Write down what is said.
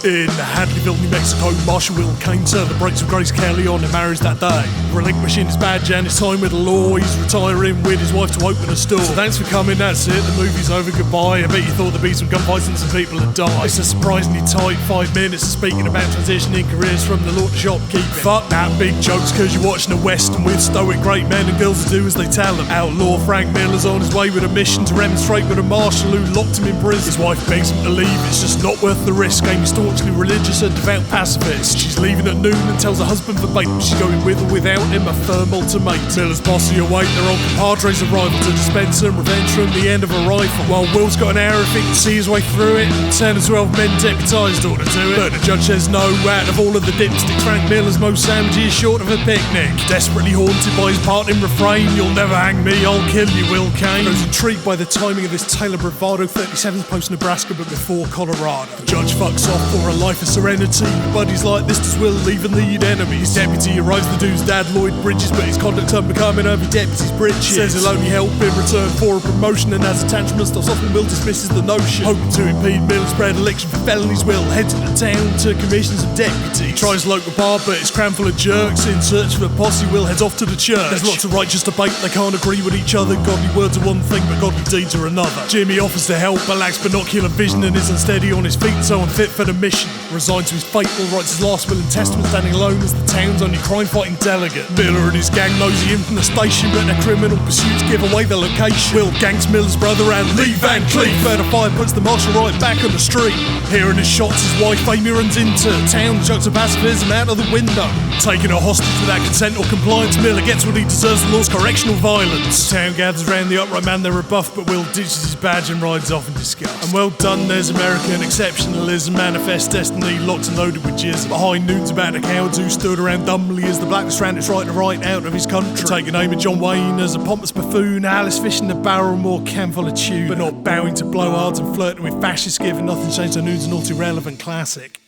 In Hadleyville, New Mexico, Marshal Will Kane celebrates with Grace Kelly on their marriage that day. Relinquishing his badge and his time with the law, he's retiring with his wife to open a store. So thanks for coming, that's it, the movie's over, goodbye. I bet you thought there'd be some gunfights and some people had died. It's a surprisingly tight 5 minutes of speaking about transitioning careers from the law to shopkeeping. Fuck that, big jokes, cause you're watching a western with stoic great men and girls to do as they tell them. Outlaw Frank Miller's on his way with a mission to remonstrate with a marshal who locked him in prison. His wife begs him to leave, it's just not worth the risk. Amy's staunchly religious and devout pacifist. She's leaving at noon and tells her husband verbatim she's going with or without him, a firm ultimatum. Miller's posse await their old compadre's arrival to dispense some revenge from the end of a rifle. While Will's got an arrow if he can see his way through it, 10 or 12 men deputised order to it. But the judge says no, out of all of the dipsticks, Frank Miller's most sandwiches short of a picnic. Desperately haunted by his parting refrain, you'll never hang me, I'll kill you, Will Kane. I was intrigued by the timing of this Taylor Bravado 37th post Nebraska but before Colorado. The judge fucks off for a life of serenity. Buddies like this does Will leave and lead enemies. Deputy arrives the dude's dad, Lloyd Bridges, but his conduct's unbecoming over deputy's bridges. Says he'll only help in return for a promotion, and as a tantrum starts off and Will dismisses the notion. Hoping to impede Miller's predilection for felonies, Will heads into town to commissions of deputy. He tries local bar but it's crammed full of jerks. In search of a posse, Will heads off to the church. There's lots of righteous debate, they can't agree with each other. Godly words are one thing but godly deeds are another. Jimmy offers to help but lacks binocular vision and is unsteady on his feet, so unfit for the mission. Resigned to his fate, Will writes his last will and testament, standing alone as the town's only crime-fighting delegate. Miller and his gang nosy in from the station, but their criminal pursuits give away their location. Will ganks Miller's brother and Lee Van Cleef. Further fire puts the marshal right back on the street. Hearing his shots, his wife Amy runs into town, jokes of pacifism out of the window. Taking a hostage without consent or compliance, Miller gets what he deserves, the law's correctional violence. The town gathers round the upright man they're rebuffed, but Will ditches his badge and rides off in disgust. And well done, there's American exceptionalism, manifest destiny, locked and loaded with jizz. Behind nudes about the cowards who stood around dumbly as the blackness ran its right to right out of his country. Taking aim at John Wayne as a pompous buffoon, Alice fishing the barrel more can full of tune, but not bowing to blowhards and flirting with fascists, giving nothing changed the nudes an all too relevant classic.